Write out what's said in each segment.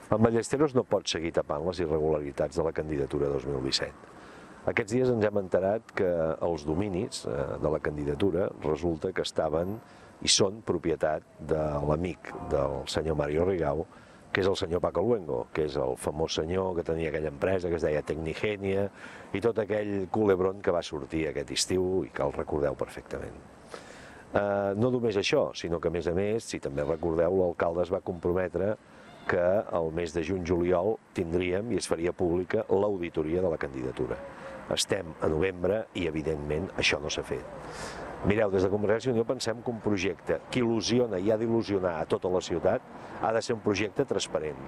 El Ballesteros no pot seguir tapant les irregularitats de la candidatura 2017. Aquests dies ens hem enterat que els dominis de la candidatura resulta que estaven i són propietat de l'amic del senyor Mario Rigau, que és el senyor Paco Luengo, que és el famós senyor que tenia aquella empresa que es deia Tecnigenia i tot aquell culebrón que va sortir aquest estiu i que el recordeu perfectament. No només això, sinó que a més, si també recordeu, l'alcalde es va comprometre que el mes de juny-juliol tindríem i es faria pública l'auditoria de la candidatura. Estem a novembre i, evidentment, això no s'ha fet. Mireu, des de Convergència i Unió pensem que un projecte que il·lusiona i ha d'il·lusionar a tota la ciutat ha de ser un projecte transparent.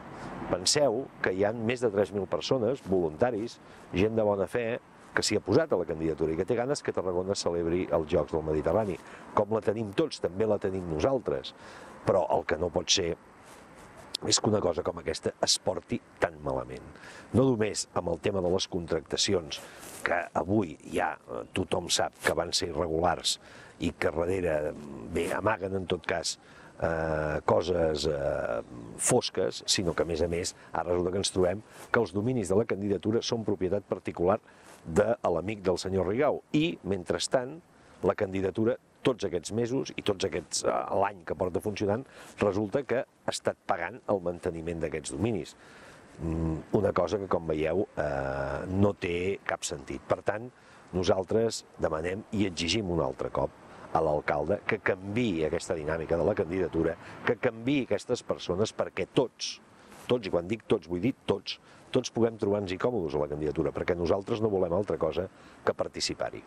Penseu que hi ha més de 3.000 persones, voluntaris, gent de bona fe, que s'hi ha posat a la candidatura i que té ganes que Tarragona celebri els Jocs del Mediterrani. Com la tenim tots, també la tenim nosaltres. Però el que no pot ser és que una cosa com aquesta es porti tan malament. No només amb el tema de les contractacions, que avui ja tothom sap que van ser irregulars i que darrere amaguen en tot cas coses fosques, sinó que a més ara resulta que ens trobem que els dominis de la candidatura són propietat particular de l'amic del senyor Rigau i, mentrestant, la candidatura tots aquests mesos i tots aquests l'any que porta funcionant resulta que ha estat pagant el manteniment d'aquests dominis. Una cosa que, com veieu, no té cap sentit. Per tant, nosaltres demanem i exigim un altre cop a l'alcalde que canviï aquesta dinàmica de la candidatura, que canviï aquestes persones perquè tots, i quan dic tots vull dir tots puguem trobar-nos còmodes a la candidatura, perquè nosaltres no volem altra cosa que participar-hi.